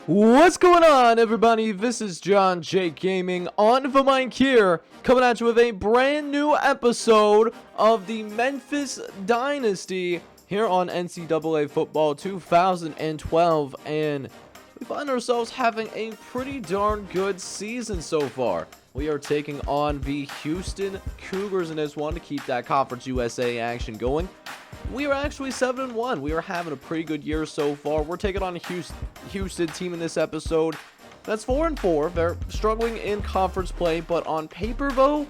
What's going on, everybody? This is John J Gaming on the mic here, coming at you with a brand new episode of the Memphis Dynasty here on NCAA Football 2012, and we find ourselves having a pretty darn good season so far. We are taking on the Houston Cougars in this one to keep that Conference USA action going. We are actually 7-1. We are having a pretty good year so far. We're taking on a Houston team in this episode that's 4-4. They're struggling in conference play, but on paper, though,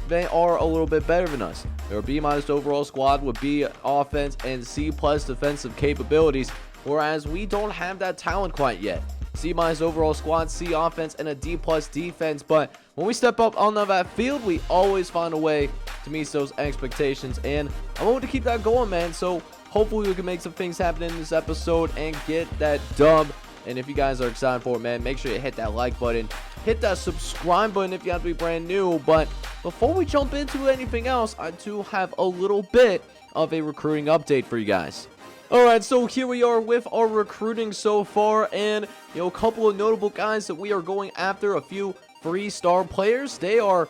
they are a little bit better than us. They're a B- overall squad with B offense and C+ defensive capabilities, whereas we don't have that talent quite yet. C- overall squad, C offense, and a D+ defense, but when we step up on that field, we always find a way to meet those expectations, and I want to keep that going, man. So hopefully we can make some things happen in this episode and get that dub. And if you guys are excited for it, man, make sure you hit that like button, hit that subscribe button if you have to be brand new. But before we jump into anything else, I do have a little bit of a recruiting update for you guys. Alright, so here we are with our recruiting so far, and a couple of notable guys that we are going after, a few 3-star players. They are,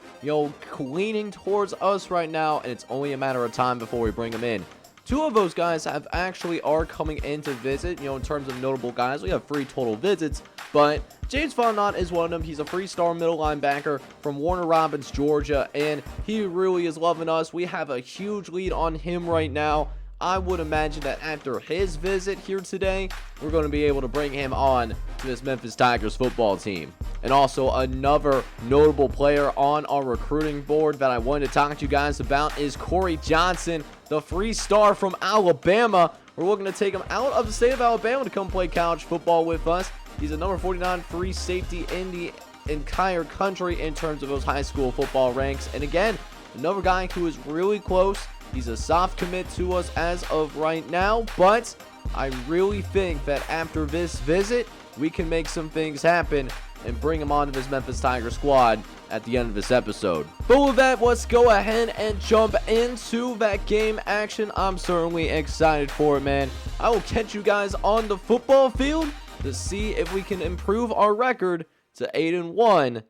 leaning towards us right now, and it's only a matter of time before we bring them in. 2 of those guys are coming in to visit. In terms of notable guys, we have 3 total visits, but James Fondant is one of them. He's a 3-star middle linebacker from Warner Robins, Georgia, and he really is loving us. We have a huge lead on him right now. I would imagine that after his visit here today, we're going to be able to bring him on to this Memphis Tigers football team. And also another notable player on our recruiting board that I wanted to talk to you guys about is Corey Johnson, the 3-star from Alabama. We're looking to take him out of the state of Alabama to come play college football with us. He's a number 49 free safety in the entire country in terms of those high school football ranks. And again, another guy who is really close. He's a soft commit to us as of right now, but I really think that after this visit, we can make some things happen and bring him onto this Memphis Tiger squad at the end of this episode. But with that, let's go ahead and jump into that game action. I'm certainly excited for it, man. I will catch you guys on the football field to see if we can improve our record to 8-1.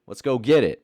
Let's go get it.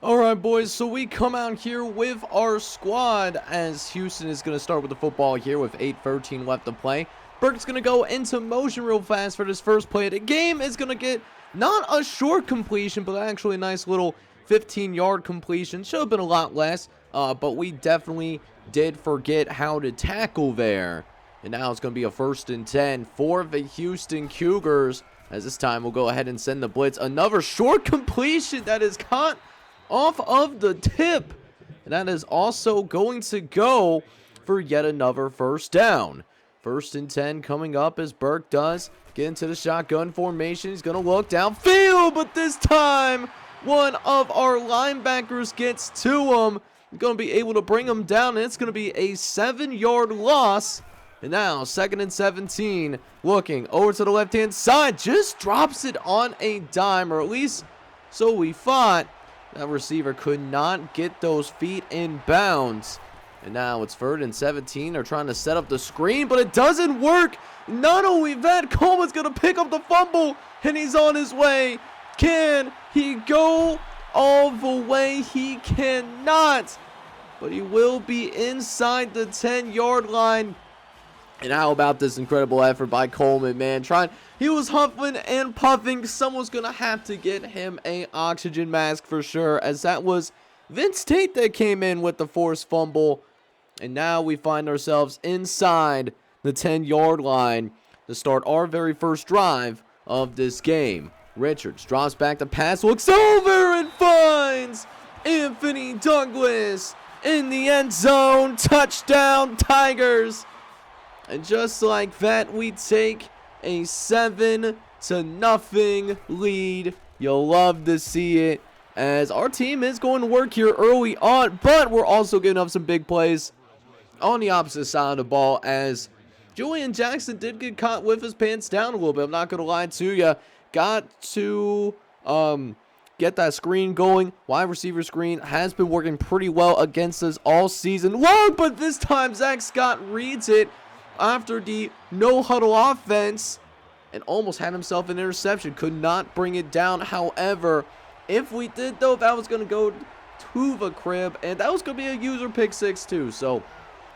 Alright, boys, so we come out here with our squad as Houston is going to start with the football here with 8:13 left to play. Burke's going to go into motion real fast for this first play. The game is going to get not a short completion, but actually a nice little 15-yard completion. Should have been a lot less, but we definitely did forget how to tackle there. And now it's going to be a 1st and 10 for the Houston Cougars, as this time we'll go ahead and send the blitz. Another short completion that is caught off of the tip, and that is also going to go for yet another 1st down. 1st and 10 coming up as Burke does get into the shotgun formation. He's going to look downfield, but this time one of our linebackers gets to him. Going to be able to bring him down, and it's going to be a 7-yard loss. And now 2nd and 17, looking over to the left-hand side, just drops it on a dime, or at least so we thought. That receiver could not get those feet in bounds. And now it's 3rd and 17. They're trying to set up the screen, but it doesn't work. Not only that, Coleman's going to pick up the fumble, and he's on his way. Can he go all the way? He cannot. But he will be inside the 10-yard line. And how about this incredible effort by Coleman, man? He was huffing and puffing. Someone's going to have to get him an oxygen mask for sure, as that was Vince Tate that came in with the forced fumble. And now we find ourselves inside the 10-yard line to start our very first drive of this game. Richards drops back the pass, looks over and finds Anthony Douglas in the end zone. Touchdown, Tigers. And just like that, we take a 7-0 lead. You'll love to see it, as our team is going to work here early on, but we're also giving up some big plays on the opposite side of the ball, as Julian Jackson did get caught with his pants down a little bit. I'm not going to lie to you. Got to get that screen going. Wide receiver screen has been working pretty well against us all season long, but this time Zach Scott reads it after the no-huddle offense and almost had himself an interception. Could not bring it down. However, if we did, though, that was going to go to the crib, and that was going to be a user pick 6 too. So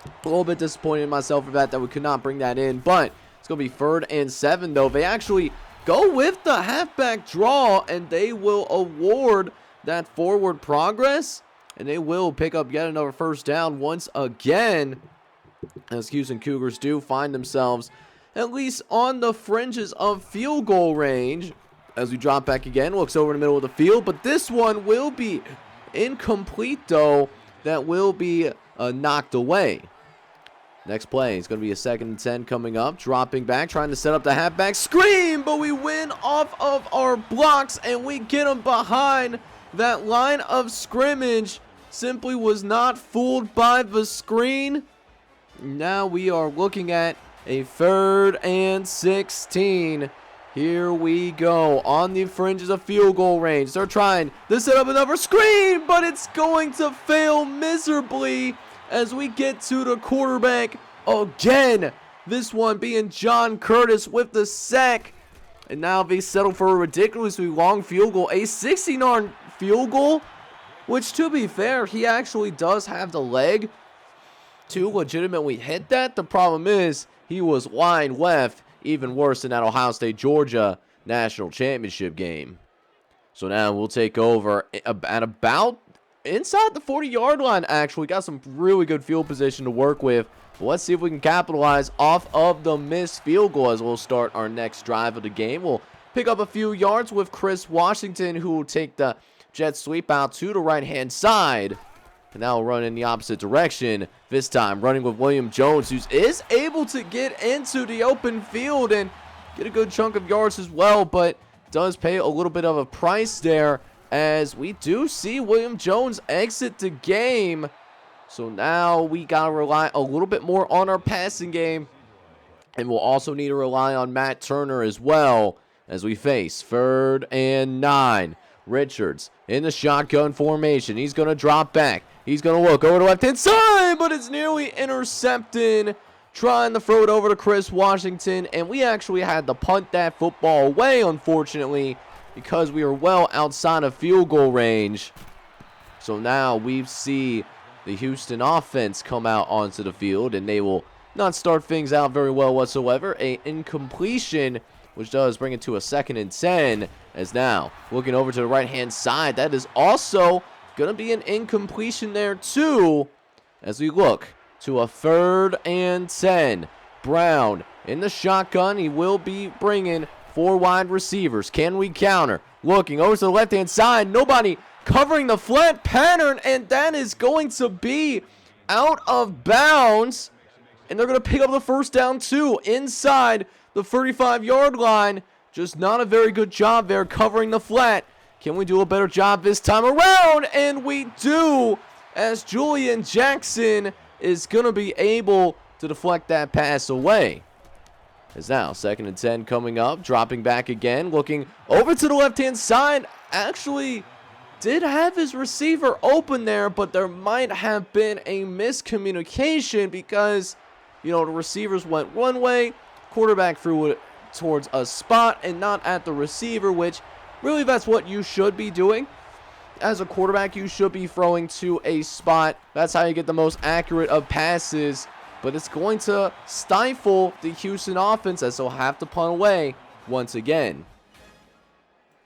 a little bit disappointed in myself for that we could not bring that in, but it's going to be 3rd and 7, though. They actually go with the halfback draw, and they will award that forward progress, and they will pick up yet another first down once again, as Houston Cougars do find themselves at least on the fringes of field goal range. As we drop back again, looks over in the middle of the field, but this one will be incomplete, though. That will be knocked away. Next play is going to be a 2nd and 10 coming up. Dropping back, trying to set up the halfback screen, but we win off of our blocks, and we get them behind that line of scrimmage. Simply was not fooled by the screen. Now we are looking at a 3rd and 16. Here we go on the fringes of field goal range. They're trying to set up another screen, but it's going to fail miserably as we get to the quarterback again. This one being John Curtis with the sack. And now they settle for a ridiculously long field goal, a 60-yard field goal, which, to be fair, he actually does have the leg to legitimately hit that. The problem is he was wide left. Even worse than that Ohio State-Georgia national championship game. So now we'll take over at about inside the 40-yard line, actually. Got some really good field position to work with. But let's see if we can capitalize off of the missed field goal as we'll start our next drive of the game. We'll pick up a few yards with Chris Washington, who will take the jet sweep out to the right-hand side. And now we'll run in the opposite direction. This time running with William Jones, who is able to get into the open field and get a good chunk of yards as well, but does pay a little bit of a price there, as we do see William Jones exit the game. So now we got to rely a little bit more on our passing game, and we'll also need to rely on Matt Turner as well as we face 3rd and 9. Richards in the shotgun formation. He's going to drop back. He's going to look over the left-hand side, but it's nearly intercepted. Trying to throw it over to Chris Washington, and we actually had to punt that football away, unfortunately, because we are well outside of field goal range. So now we see the Houston offense come out onto the field, and they will not start things out very well whatsoever. An incompletion, which does bring it to a 2nd and 10, as now looking over to the right-hand side. That is also going to be an incompletion there too, as we look to a 3rd and 10. Brown in the shotgun. He will be bringing 4 wide receivers. Can we counter? Looking over to the left-hand side. Nobody covering the flat pattern, and that is going to be out of bounds. And they're going to pick up the first down too, inside the 35-yard line. Just not a very good job there covering the flat. Can we do a better job this time around? And we do, as Julian Jackson is going to be able to deflect that pass away. As now 2nd and 10 coming up, dropping back again, looking over to the left-hand side. Actually did have his receiver open there, but there might have been a miscommunication because, you know, the receivers went one way, quarterback threw it towards a spot and not at the receiver, which really that's what you should be doing. As a quarterback, you should be throwing to a spot. That's how you get the most accurate of passes. But it's going to stifle the Houston offense, as they'll have to punt away once again.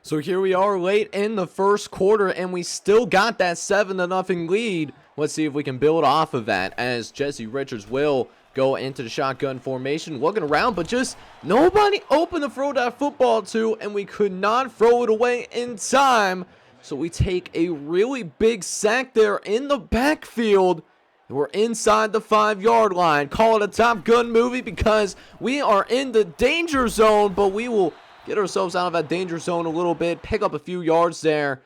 So here we are late in the first quarter, and we still got that 7-0 lead. Let's see if we can build off of that, as Jesse Richards will go into the shotgun formation, looking around, but just nobody open to throw that football to, and we could not throw it away in time So we take a really big sack there in the backfield. We're inside the 5-yard line. Call it a Top Gun movie because we are in the danger zone, but we will get ourselves out of that danger zone a little bit, pick up a few yards there,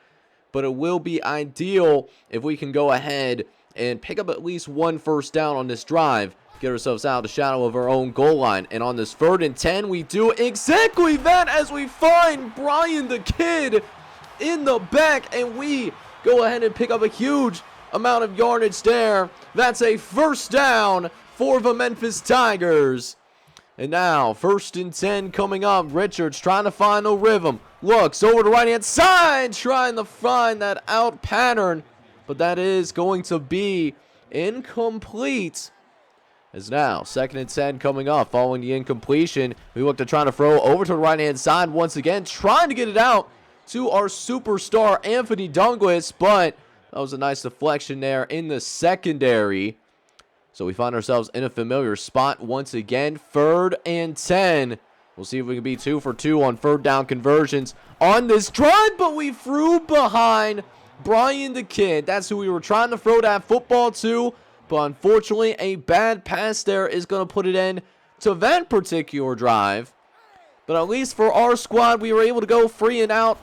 but it will be ideal if we can go ahead and pick up at least one first down on this drive, get ourselves out of the shadow of our own goal line. And on this 3rd and 10, we do exactly that as we find Brian the Kid in the back, and we go ahead and pick up a huge amount of yardage there. That's a first down for the Memphis Tigers. And now 1st and 10 coming up. Richards trying to find the rhythm, looks over the right hand side, trying to find that out pattern, but that is going to be incomplete. As now 2nd and 10 coming up following the incompletion. We look to try to throw over to the right hand side once again, trying to get it out to our superstar Anthony Douglas, but that was a nice deflection there in the secondary. So we find ourselves in a familiar spot once again. 3rd and 10. We'll see if we can be 2 for 2 on 3rd down conversions on this drive, but we threw behind Brian the Kid. That's who we were trying to throw that football to, but unfortunately a bad pass there is going to put it in to that particular drive. But at least for our squad, we were able to go 3 and out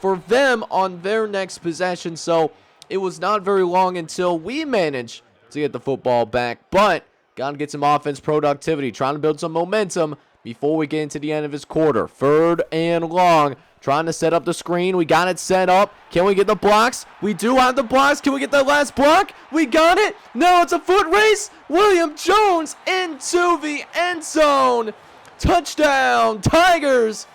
for them on their next possession. So it was not very long until we managed to get the football back, but got to get some offense productivity, trying to build some momentum before we get into the end of this quarter. 3rd and long, trying to set up the screen. We got it set up. Can we get the blocks? We do have the blocks. Can we get that last block? We got it. No, it's a foot race. William Jones into the end zone. Touchdown, Tigers.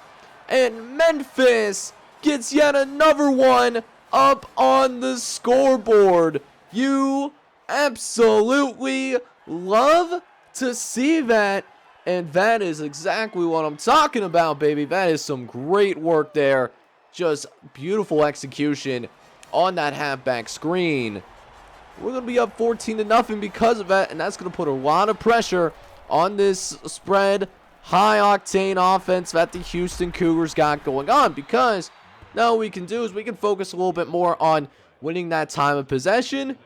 And Memphis gets yet another one up on the scoreboard. You absolutely love to see that, and that is exactly what I'm talking about, baby. That is some great work there. Just beautiful execution on that halfback screen. We're going to be up 14-0 because of that, and that's going to put a lot of pressure on this spread, high-octane offense that the Houston Cougars got going on, because now what we can do is we can focus a little bit more on winning that time of possession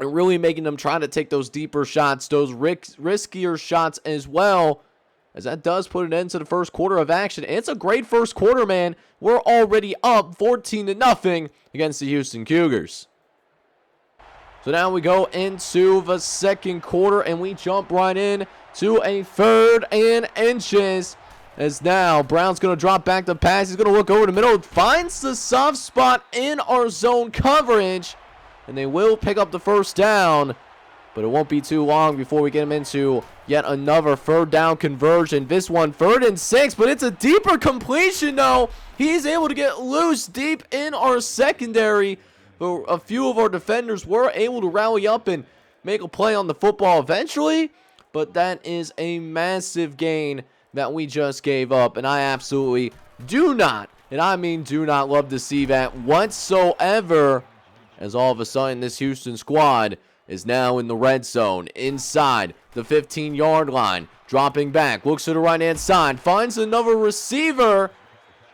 and really making them try to take those deeper shots, those riskier shots as well, as that does put an end to the first quarter of action. It's a great first quarter, man. We're already up 14-0 against the Houston Cougars. So now we go into the second quarter, and we jump right in to a 3rd and inches. As now, Brown's going to drop back the pass. He's going to look over the middle. Finds the soft spot in our zone coverage. And they will pick up the first down. But it won't be too long before we get him into yet another 3rd down conversion. This one 3rd and 6. But it's a deeper completion, though. He's able to get loose deep in our secondary. But a few of our defenders were able to rally up and make a play on the football eventually. But that is a massive gain that we just gave up, and I absolutely do not, and I mean do not, love to see that whatsoever, as all of a sudden this Houston squad is now in the red zone, inside the 15-yard line, dropping back, looks to the right-hand side, finds another receiver,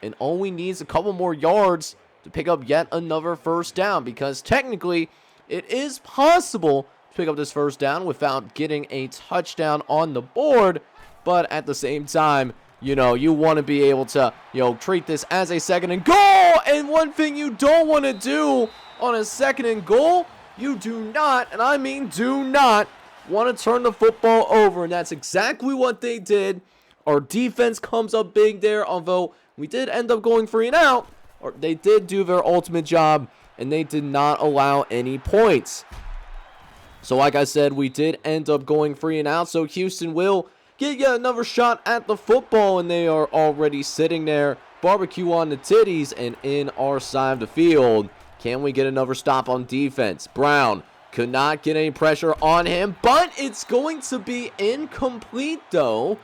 and only needs a couple more yards to pick up yet another first down, because technically it is possible to pick up this first down without getting a touchdown on the board. But at the same time, you know, you want to be able to, treat this as a 2nd and goal. And one thing you don't want to do on a 2nd and goal, you do not, and I mean do not, want to turn the football over. And that's exactly what they did. Our defense comes up big there, although we did end up going 3 and out. Or they did do their ultimate job, and they did not allow any points. So like I said, we did end up going 3 and out. So Houston will get yet another shot at the football, and they are already sitting there, barbecue on the titties, and in our side of the field. Can we get another stop on defense? Brown could not get any pressure on him, but it's going to be incomplete, though.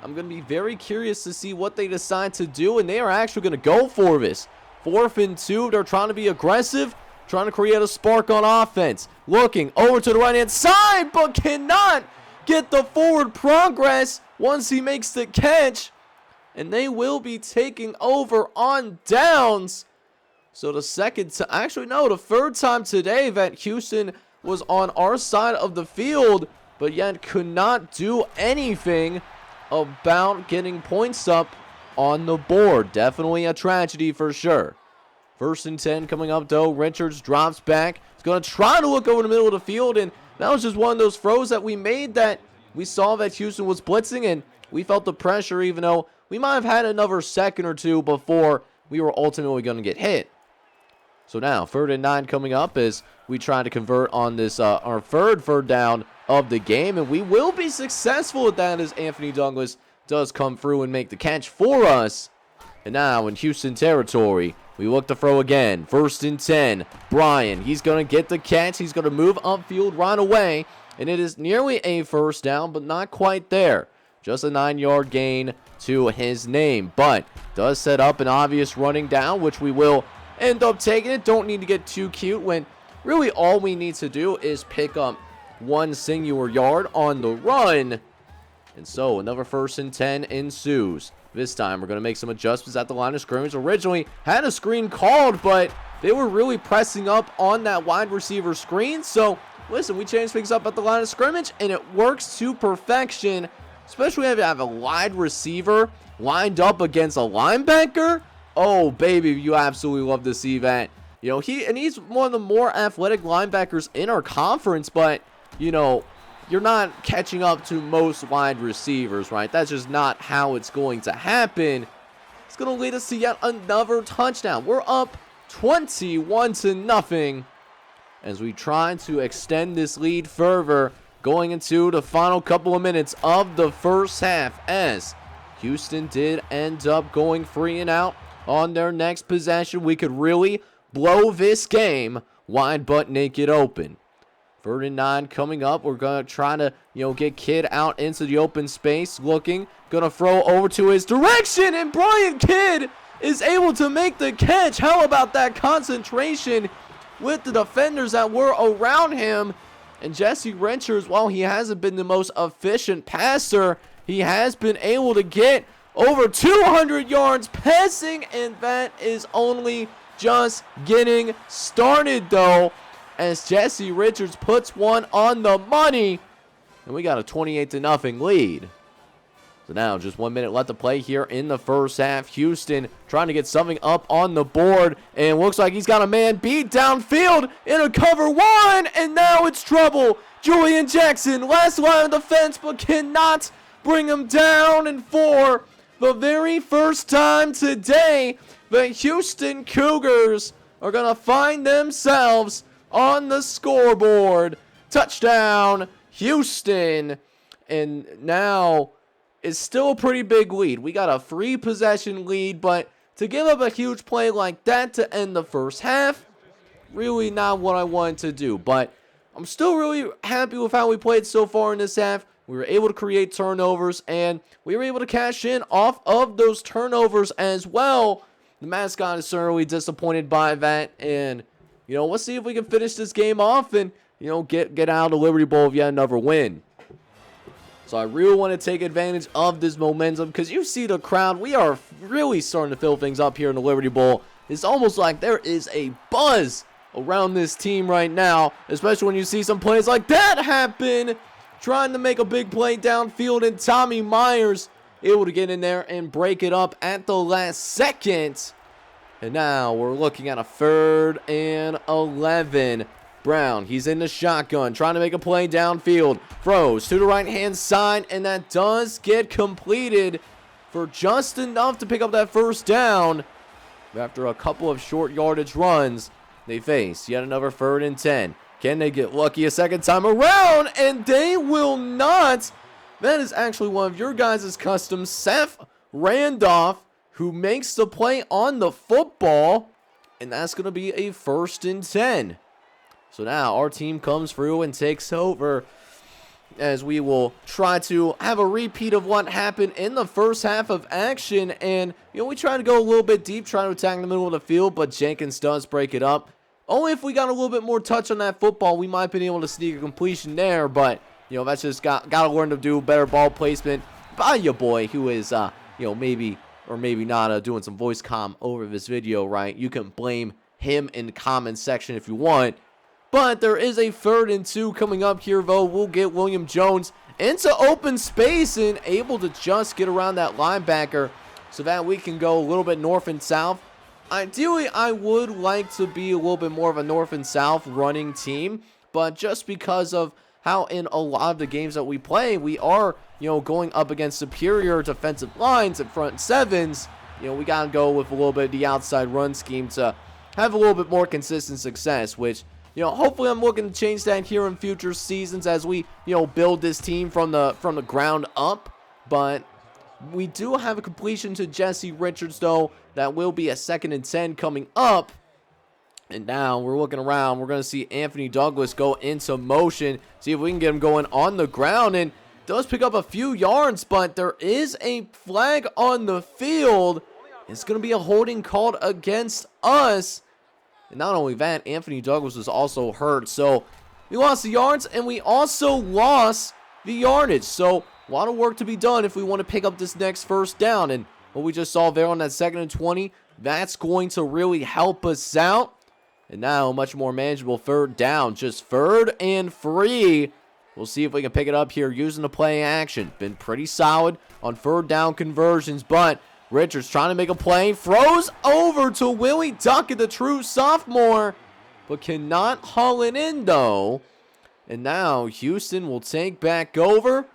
I'm going to be very curious to see what they decide to do, and they are actually going to go for this. 4th and 2, they're trying to be aggressive, trying to create a spark on offense. Looking over to the right-hand side, but cannot get the forward progress once he makes the catch, and they will be taking over on downs. So the the third time today that Houston was on our side of the field, but yet could not do anything about getting points up on the board. Definitely a tragedy for sure. 1st and 10 coming up though. Richards drops back. He's going to try to look over the middle of the field, and that was just one of those throws that we made that we saw that Houston was blitzing, and we felt the pressure even though we might have had another second or two before we were ultimately going to get hit. So now 3rd and 9 coming up as we try to convert on this our third down of the game, and we will be successful at that as Anthony Douglas does come through and make the catch for us. And now in Houston territory, we look to throw again. 1st and 10. Brian, he's going to get the catch. He's going to move upfield right away, and it is nearly a first down, but not quite there. Just a 9-yard gain to his name, but does set up an obvious running down, which we will end up taking it. Don't need to get too cute when really all we need to do is pick up one singular yard on the run. And so another 1st and 10 ensues. This time we're going to make some adjustments at the line of scrimmage. Originally had a screen called, but they were really pressing up on that wide receiver screen. So listen, we changed things up at the line of scrimmage, and it works to perfection, especially if you have a wide receiver lined up against a linebacker. Oh, baby, you absolutely love to see that. You know, he's one of the more athletic linebackers in our conference, but, you know, you're not catching up to most wide receivers, right? That's just not how it's going to happen. It's going to lead us to yet another touchdown. We're up 21-0 as we try to extend this lead further going into the final couple of minutes of the first half, as Houston did end up going 3 and out on their next possession. We could really blow this game wide but naked open. 3rd and 9 coming up. We're going to try to, get Kidd out into the open space. Looking. Going to throw over to his direction. And Brian Kidd is able to make the catch. How about that concentration with the defenders that were around him? And Jesse Richards, while he hasn't been the most efficient passer, he has been able to get over 200 yards passing. And that is only just getting started, though, as Jesse Richards puts one on the money, and we got a 28-0 lead. So now just 1 minute left to play here in the first half. Houston trying to get something up on the board, and looks like he's got a man beat downfield in a cover 1, and now it's trouble. Julian Jackson, last line of defense, but cannot bring him down. And for the very first time today, the Houston Cougars are going to find themselves on the scoreboard. Touchdown, Houston. And now it's still a pretty big lead. We got a 3-possession lead, but to give up a huge play like that to end the first half, really not what I wanted to do. But I'm still really happy with how we played so far in this half. We were able to create turnovers, and we were able to cash in off of those turnovers as well. The mascot is certainly disappointed by that, and let's see if we can finish this game off and, get out of the Liberty Bowl with yet another win. So I really want to take advantage of this momentum because you see the crowd. We are really starting to fill things up here in the Liberty Bowl. It's almost like there is a buzz around this team right now, especially when you see some plays like that happen. Trying to make a big play downfield, and Tommy Myers able to get in there and break it up at the last second. And now we're looking at a 3rd and 11. Brown, he's in the shotgun, trying to make a play downfield. Throws to the right-hand side, and that does get completed for just enough to pick up that first down. After a couple of short yardage runs, they face yet another 3rd and 10. Can they get lucky a second time around? And they will not. That is actually one of your guys' customs, Seth Randolph, who makes the play on the football, and that's going to be a 1st and 10. So now our team comes through and takes over, as we will try to have a repeat of what happened in the first half of action. And, we try to go a little bit deep, trying to attack the middle of the field, but Jenkins does break it up. Only if we got a little bit more touch on that football, we might have been able to sneak a completion there, but, that's just got to learn to do better ball placement by your boy, who is, maybe or maybe not doing some voice comm over this video, right? You can blame him in the comment section if you want. But there is a 3rd and 2 coming up here, though. We'll get William Jones into open space and able to just get around that linebacker so that we can go a little bit north and south. Ideally, I would like to be a little bit more of a north and south running team, but just because of how in a lot of the games that we play, we are, going up against superior defensive lines and front sevens, we got to go with a little bit of the outside run scheme to have a little bit more consistent success, which hopefully I'm looking to change that here in future seasons as we, build this team from the ground up. But we do have a completion to Jesse Richards, though. That will be a 2nd and 10 coming up. And now we're looking around. We're going to see Anthony Douglas go into motion. See if we can get him going on the ground. And does pick up a few yards, but there is a flag on the field. It's going to be a holding called against us. And not only that, Anthony Douglas was also hurt. So we lost the yards and we also lost the yardage. So a lot of work to be done if we want to pick up this next 1st down. And what we just saw there on that 2nd and 20, that's going to really help us out. And now a much more manageable 3rd down. Just 3rd and 3. We'll see if we can pick it up here using the play action. Been pretty solid on 3rd down conversions, but Richards trying to make a play. Throws over to Willie Duckett, the true sophomore, but cannot haul it in, though. And now Houston will take back over,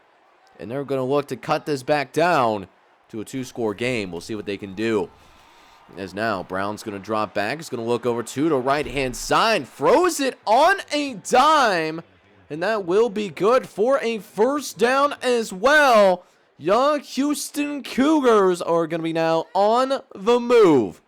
and they're going to look to cut this back down to a 2-score game. We'll see what they can do. As now Brown's going to drop back. He's going to look over to the right-hand side. Throws it on a dime, and that will be good for a 1st down as well. Young Houston Cougars are going to be now on the move.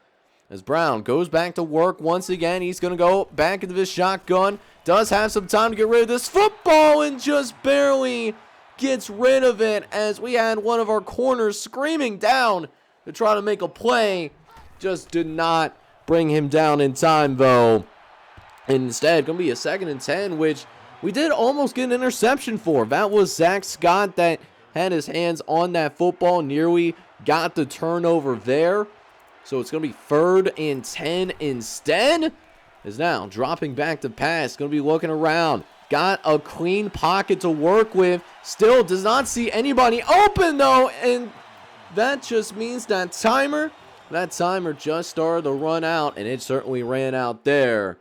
As Brown goes back to work once again, he's going to go back into this shotgun. Does have some time to get rid of this football and just barely gets rid of it as we had one of our corners screaming down to try to make a play. Just did not bring him down in time, though. Instead, going to be a 2nd and 10, which we did almost get an interception for. That was Zach Scott that had his hands on that football, nearly got the turnover there. So it's going to be 3rd and 10 instead. Is now dropping back to pass. Going to be looking around. Got a clean pocket to work with. Still does not see anybody open, though. And that just means that timer just started to run out. And it certainly ran out there.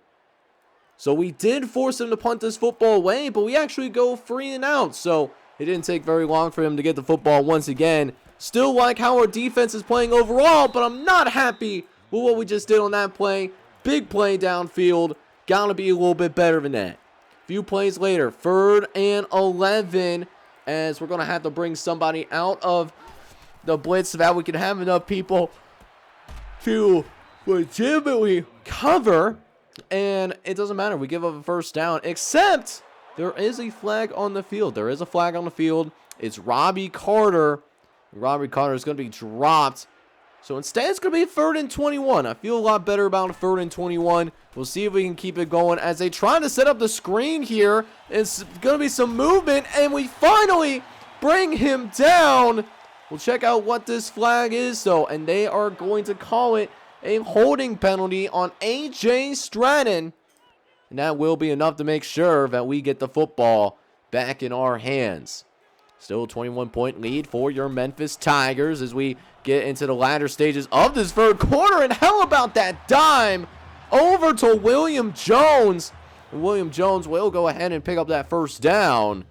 So we did force him to punt this football away, but we actually go 3 and out. So it didn't take very long for him to get the football once again. Still like how our defense is playing overall, but I'm not happy with what we just did on that play. Big play downfield. Gotta be a little bit better than that. Few plays later, 3rd and 11, as we're going to have to bring somebody out of the blitz so that we can have enough people to legitimately cover. And it doesn't matter. We give up a 1st down, except there is a flag on the field. There is a flag on the field. It's Robbie Carter. Robbie Carter is going to be dropped. So instead, it's going to be 3rd and 21. I feel a lot better about a 3rd and 21. We'll see if we can keep it going as they try to set up the screen here. It's going to be some movement, and we finally bring him down. We'll check out what this flag is, though, and they are going to call it a holding penalty on A.J. Stratton. And that will be enough to make sure that we get the football back in our hands. Still a 21-point lead for your Memphis Tigers as we get into the latter stages of this 3rd quarter. And how about that dime over to William Jones? And William Jones will go ahead and pick up that 1st down.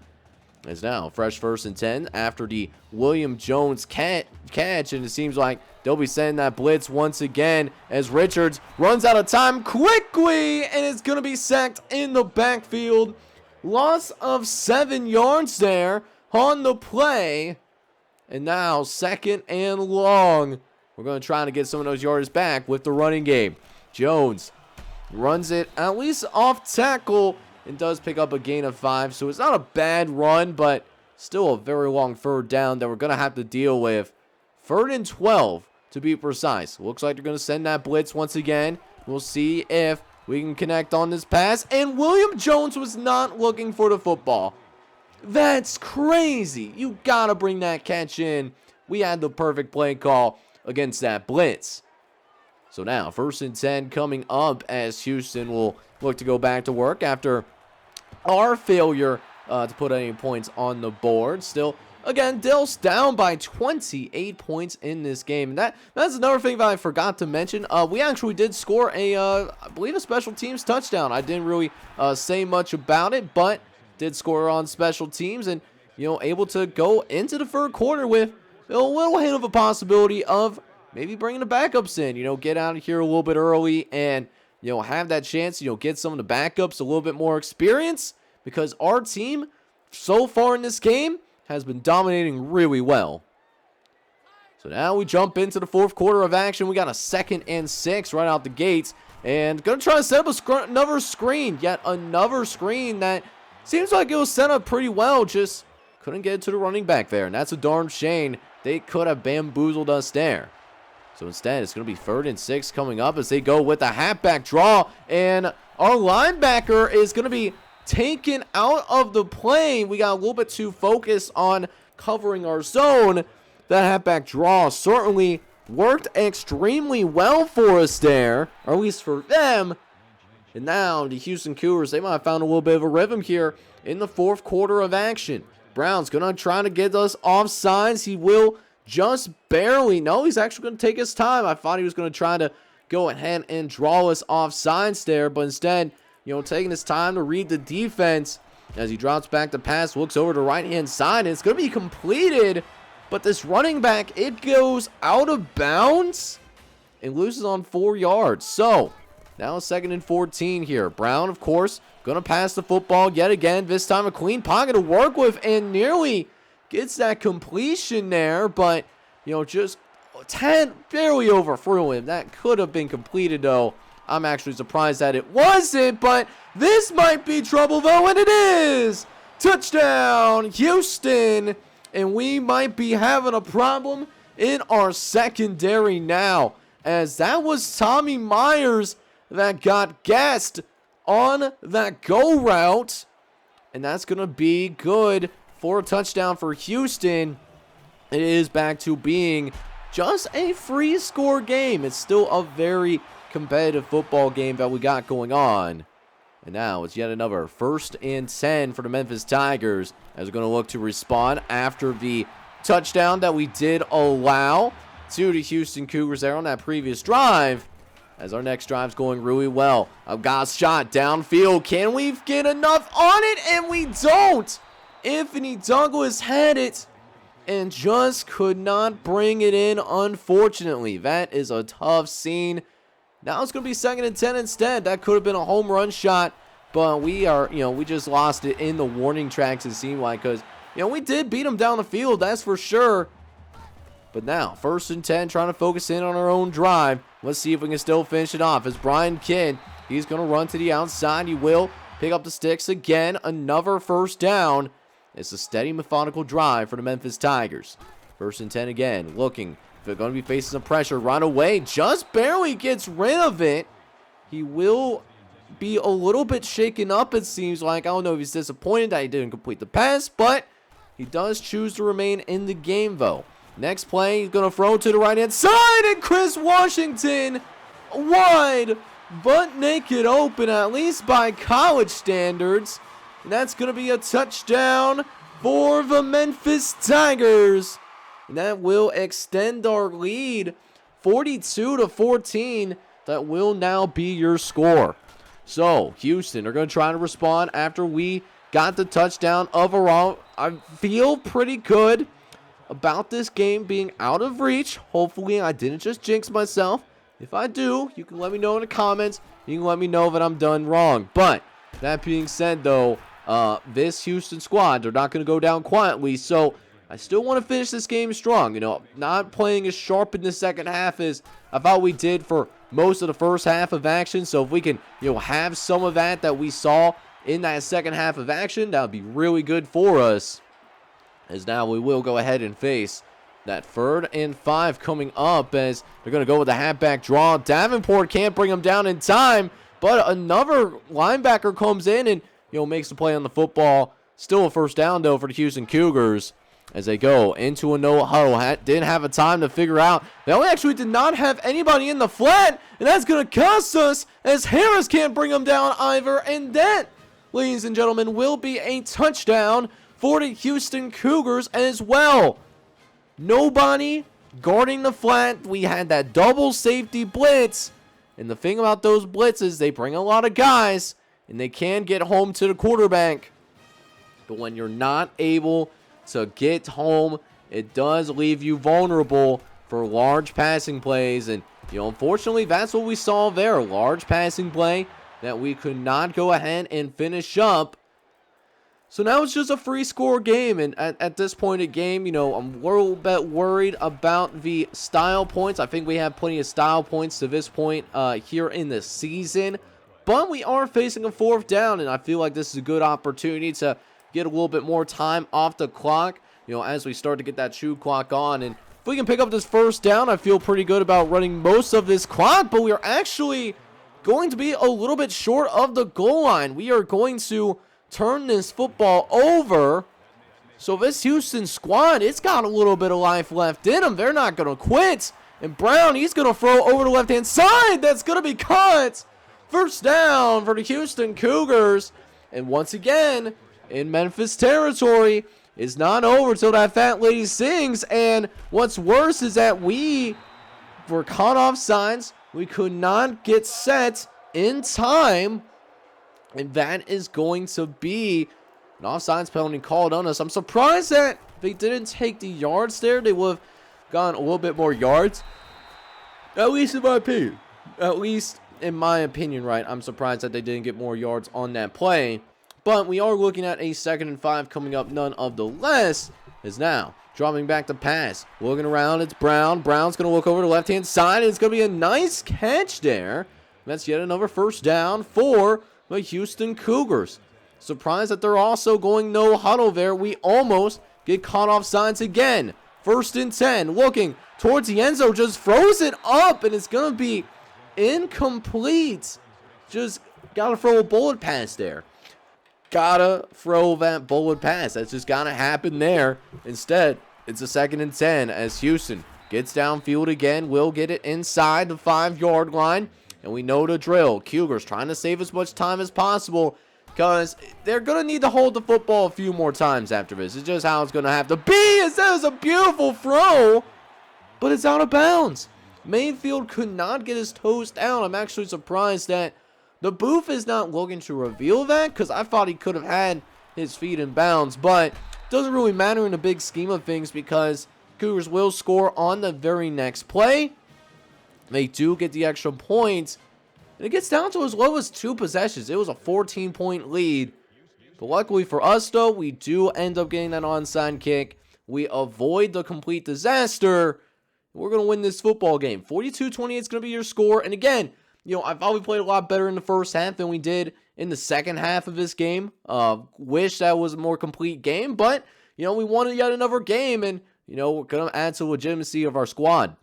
It's now fresh 1st and 10 after the William Jones catch. And it seems like they'll be sending that blitz once again as Richards runs out of time quickly. And it's going to be sacked in the backfield. Loss of 7 yards there on the play. And now 2nd and long. We're going to try to get some of those yards back with the running game. Jones runs it at least off tackle and does pick up a gain of 5. So it's not a bad run, but still a very long 3rd down that we're going to have to deal with. 3rd and 12 to be precise. Looks like they're going to send that blitz once again. We'll see if we can connect on this pass. And William Jones was not looking for the football. That's crazy. You got to bring that catch in. We had the perfect play call against that blitz. So now, 1st and 10 coming up as Houston will look to go back to work after our failure to put any points on the board. Still, again, Dill's down by 28 points in this game. And that's another thing that I forgot to mention. We actually did score I believe a special teams touchdown. I didn't really say much about it, but did score on special teams and, able to go into the 3rd quarter with a little hint of a possibility of maybe bringing the backups in, get out of here a little bit early and, have that chance, get some of the backups a little bit more experience, because our team so far in this game has been dominating really well. So now we jump into the 4th quarter of action. We got a 2nd and 6 right out the gates, and going to try to set up another screen, yet another screen that seems like it was set up pretty well, just couldn't get to the running back there, and that's a darn shame. They could have bamboozled us there. So instead, it's going to be 3rd and 6 coming up as they go with a halfback draw. And our linebacker is going to be taken out of the play. We got a little bit too focused on covering our zone. That halfback draw certainly worked extremely well for us there, or at least for them. And now the Houston Cougars, they might have found a little bit of a rhythm here in the 4th quarter of action. Brown's going to try to get us offsides. He will just barely. No, he's actually going to take his time. I thought he was going to try to go ahead and draw us offsides there, but instead, taking his time to read the defense as he drops back the pass, looks over to the right-hand side, and it's going to be completed, but this running back, it goes out of bounds and loses on 4 yards. So now 2nd and 14 here. Brown, of course, going to pass the football yet again. This time a clean pocket to work with and nearly gets that completion there, but, just barely overthrew him. That could have been completed, though. I'm actually surprised that it wasn't, but this might be trouble, though, and it is! Touchdown, Houston! And we might be having a problem in our secondary now, as that was Tommy Myers that got gassed on that go route, and that's going to be good for a touchdown for Houston. It is back to being just a free score game. It's still a very competitive football game that we got going on. And now it's yet another 1st and 10 for the Memphis Tigers, as we're going to look to respond after the touchdown that we did allow to the Houston Cougars there on that previous drive, as our next drive's going really well. I've got a shot downfield. Can we get enough on it? And we don't. Anthony Douglas had it and just could not bring it in, unfortunately. That is a tough scene. Now it's going to be 2nd and 10 instead. That could have been a home run shot, but we just lost it in the warning tracks, it seemed like, because, we did beat them down the field, that's for sure. But now, 1st and 10, trying to focus in on our own drive. Let's see if we can still finish it off. As Brian Kidd, he's going to run to the outside. He will pick up the sticks again. Another 1st down. It's a steady, methodical drive for the Memphis Tigers. 1st and 10 again, looking. If they're going to be facing some pressure right away, just barely gets rid of it. He will be a little bit shaken up, it seems like. I don't know if he's disappointed that he didn't complete the pass, but he does choose to remain in the game, though. Next play, he's going to throw to the right-hand side, and Chris Washington wide, butt naked open, at least by college standards. And that's going to be a touchdown for the Memphis Tigers. And that will extend our lead 42-14. That will now be your score. So, Houston are going to try to respond after we got the touchdown overall. I feel pretty good about this game being out of reach. Hopefully, I didn't just jinx myself. If I do, you can let me know in the comments. You can let me know that I'm done wrong. But, that being said, though, this Houston squad, they're not going to go down quietly. So, I still want to finish this game strong. Not playing as sharp in the second half as I thought we did for most of the first half of action. So, if we can, have some of that we saw in that second half of action, that would be really good for us. As now we will go ahead and face that 3rd and 5 coming up, as they're going to go with the halfback draw. Davenport can't bring him down in time, but another linebacker comes in and makes the play on the football. Still a 1st down, though, for the Houston Cougars. as they go into a no huddle. Didn't have a time to figure out. They actually did not have anybody in the flat, and that's going to cost us as Harris can't bring them down either. And that, ladies and gentlemen, will be a touchdown for the Houston Cougars as well. Nobody guarding the flat. We had that double safety blitz. And the thing about those blitzes, they bring a lot of guys, and they can get home to the quarterback. But when you're not able to get home, it does leave you vulnerable for large passing plays. And, unfortunately, that's what we saw there. A large passing play that we could not go ahead and finish up. So now it's just a free score game, and at this point in the game, I'm a little bit worried about the style points. I think we have plenty of style points to this point here in the season, but we are facing a 4th down, and I feel like this is a good opportunity to get a little bit more time off the clock, as we start to get that shoe clock on. And if we can pick up this 1st down, I feel pretty good about running most of this clock, but we are actually going to be a little bit short of the goal line. We are going to turn this football over. So this Houston squad, it's got a little bit of life left in them. They're not going to quit. And Brown, he's going to throw over the left-hand side. That's going to be caught. 1st down for the Houston Cougars. And once again, in Memphis territory, it's not over till that fat lady sings. And what's worse is that we were caught off sides. We could not get set in time. And that is going to be an offsides penalty called on us. I'm surprised that they didn't take the yards there. They would have gone a little bit more yards. At least in my opinion. Right? I'm surprised that they didn't get more yards on that play. But we are looking at a 2nd and 5 coming up none of the less. Is now dropping back to pass. Looking around, it's Brown. Brown's going to look over the left-hand side. It's going to be a nice catch there. That's yet another 1st down for the Houston Cougars. Surprised that they're also going no huddle there. We almost get caught off sides again. 1st and 10. Looking towards the end zone. Just throws it up, and it's going to be incomplete. Just got to throw a bullet pass there. Gotta throw that bullet pass. That's just got to happen there. Instead, it's a 2nd and 10 as Houston gets downfield again. Will get it inside the 5-yard line. And we know the drill. Cougars trying to save as much time as possible because they're going to need to hold the football a few more times after this. It's just how it's going to have to be. That was a beautiful throw, but it's out of bounds. Mayfield could not get his toes down. I'm actually surprised that the booth is not looking to reveal that because I thought he could have had his feet in bounds, but it doesn't really matter in the big scheme of things because Cougars will score on the very next play. They do get the extra points. And it gets down to as low as 2 possessions. It was a 14-point lead. But luckily for us, though, we do end up getting that onside kick. We avoid the complete disaster. We're going to win this football game. 42-28 is going to be your score. And again, I thought we played a lot better in the 1st half than we did in the 2nd half of this game. Wish that was a more complete game. But, we won yet another game. And, we're going to add to the legitimacy of our squad.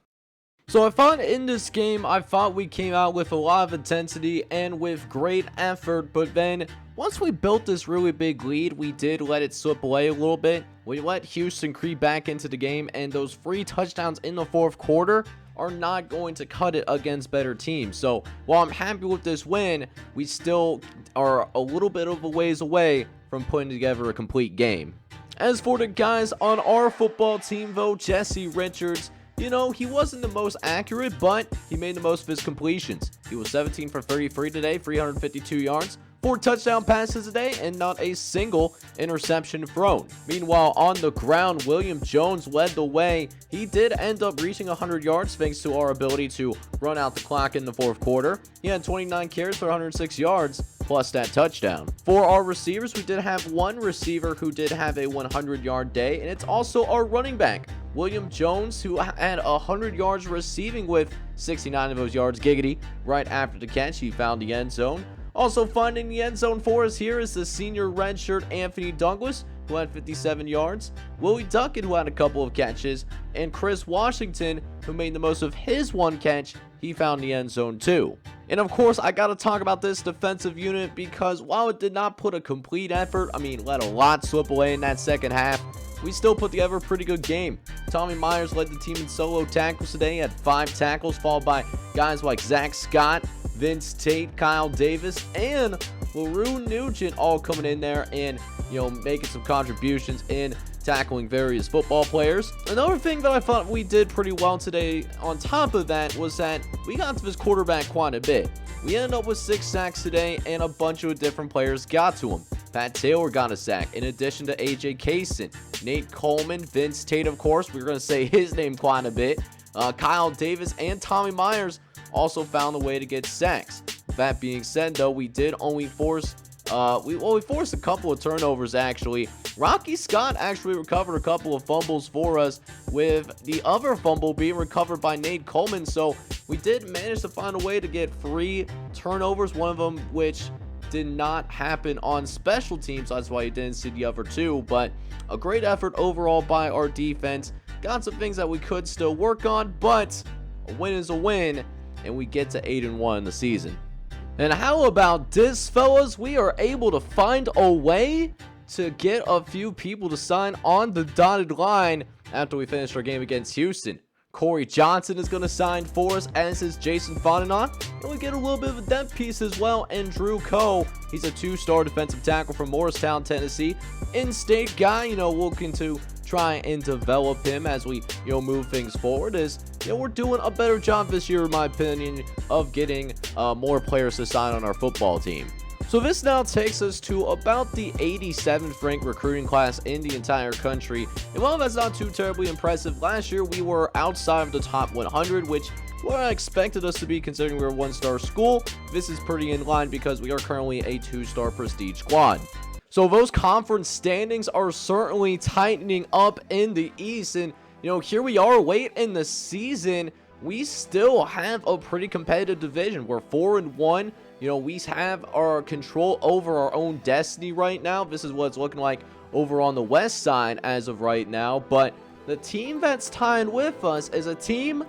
So I thought in this game, we came out with a lot of intensity and with great effort, but then once we built this really big lead, we did let it slip away a little bit. We let Houston creep back into the game, and those 3 touchdowns in the 4th quarter are not going to cut it against better teams. So while I'm happy with this win, we still are a little bit of a ways away from putting together a complete game. As for the guys on our football team, though, Jesse Richards, he wasn't the most accurate, but he made the most of his completions. He was 17 for 33 today, 352 yards, 4 touchdown passes today, and not a single interception thrown. Meanwhile, on the ground, William Jones led the way. He did end up reaching 100 yards thanks to our ability to run out the clock in the 4th quarter. He had 29 carries for 106 yards, plus that touchdown. For our receivers, we did have one receiver who did have a 100-yard day, and it's also our running back, William Jones, who had 100 yards receiving with 69 of those yards, giggity, right after the catch. He found the end zone. Also finding the end zone for us here is the senior redshirt Anthony Douglas, who had 57 yards, Willie Duckett, who had a couple of catches, and Chris Washington, who made the most of his one catch. He found the end zone too. And of course, I got to talk about this defensive unit because while it did not put a complete effort, let a lot slip away in that 2nd half, we still put together a pretty good game. Tommy Myers led the team in solo tackles today. He had 5 tackles, followed by guys like Zach Scott, Vince Tate, Kyle Davis, and LaRue Nugent all coming in there and, making some contributions in tackling various football players. Another thing that I thought we did pretty well today on top of that was that we got to his quarterback quite a bit. We ended up with 6 sacks today, and a bunch of different players got to him. Pat Taylor got a sack, in addition to A.J. Kaysen, Nate Coleman, Vince Tate, of course. We're going to say his name quite a bit. Kyle Davis and Tommy Myers also found a way to get sacks. That being said, though, we did only force we forced a couple of turnovers, actually. Rocky Scott actually recovered a couple of fumbles for us, with the other fumble being recovered by Nate Coleman. So we did manage to find a way to get 3 turnovers, one of them which did not happen on special teams. That's why you didn't see the other 2. But a great effort overall by our defense. Got some things that we could still work on, but a win is a win, and we get to 8-1 in the season. And how about this, fellas? We are able to find a way to get a few people to sign on the dotted line after we finish our game against Houston. Corey Johnson is going to sign for us, as is Jason Fonanon. And we get a little bit of a depth piece as well. And Drew Coe, he's a 2-star defensive tackle from Morristown, Tennessee. In-state guy, looking to try and develop him as we, move things forward. As we're doing a better job this year, in my opinion, of getting more players to sign on our football team. So this now takes us to about the 87th ranked recruiting class in the entire country. And while that's not too terribly impressive, last year we were outside of the top 100, which what I expected us to be, considering we're a 1-star school. This is pretty in line because we are currently a 2-star prestige squad. So those conference standings are certainly tightening up in the East. And, here we are late in the season. We still have a pretty competitive division. We're 4-1. We have our control over our own destiny right now. This is what it's looking like over on the west side as of right now. But the team that's tying with us is a team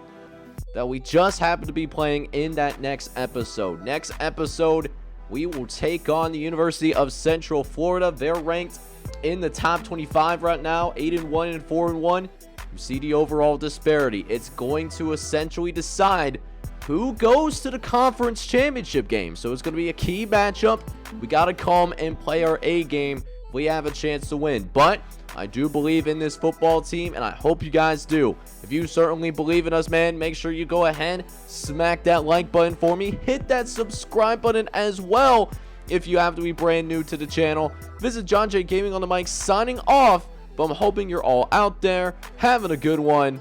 that we just happen to be playing in that next episode. Next episode, we will take on the University of Central Florida. They're ranked in the top 25 right now, 8-1 and 4-1. You see the overall disparity. It's going to essentially decide who goes to the conference championship game. So it's going to be a key matchup. We got to come and play our A game if we have a chance to win. But I do believe in this football team, and I hope you guys do. If you certainly believe in us, man, make sure you go ahead, smack that like button for me. Hit that subscribe button as well if you have to be brand new to the channel. This is John J Gaming on the mic signing off, but I'm hoping you're all out there having a good one.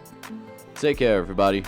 Take care, everybody.